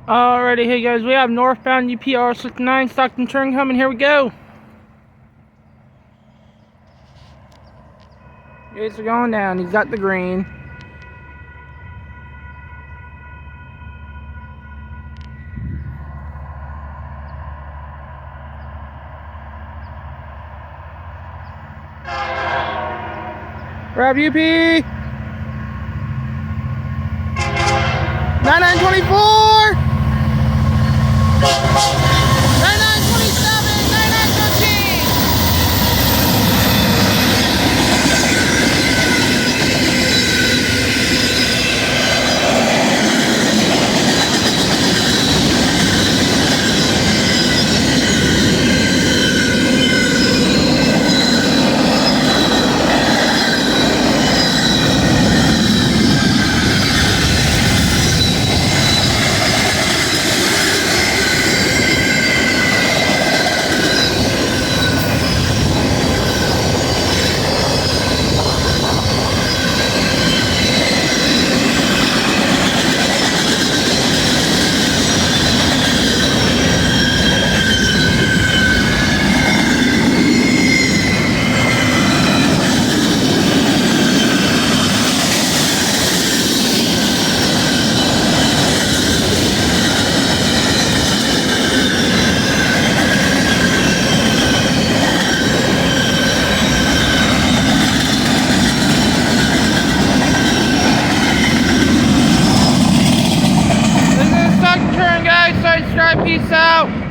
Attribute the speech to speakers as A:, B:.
A: Alrighty, hey guys, we have northbound UPR 69 Stockton turn coming. Here we go. Gates are going down. He's got the green. Grab UP 9924 9927 9913. Peace out.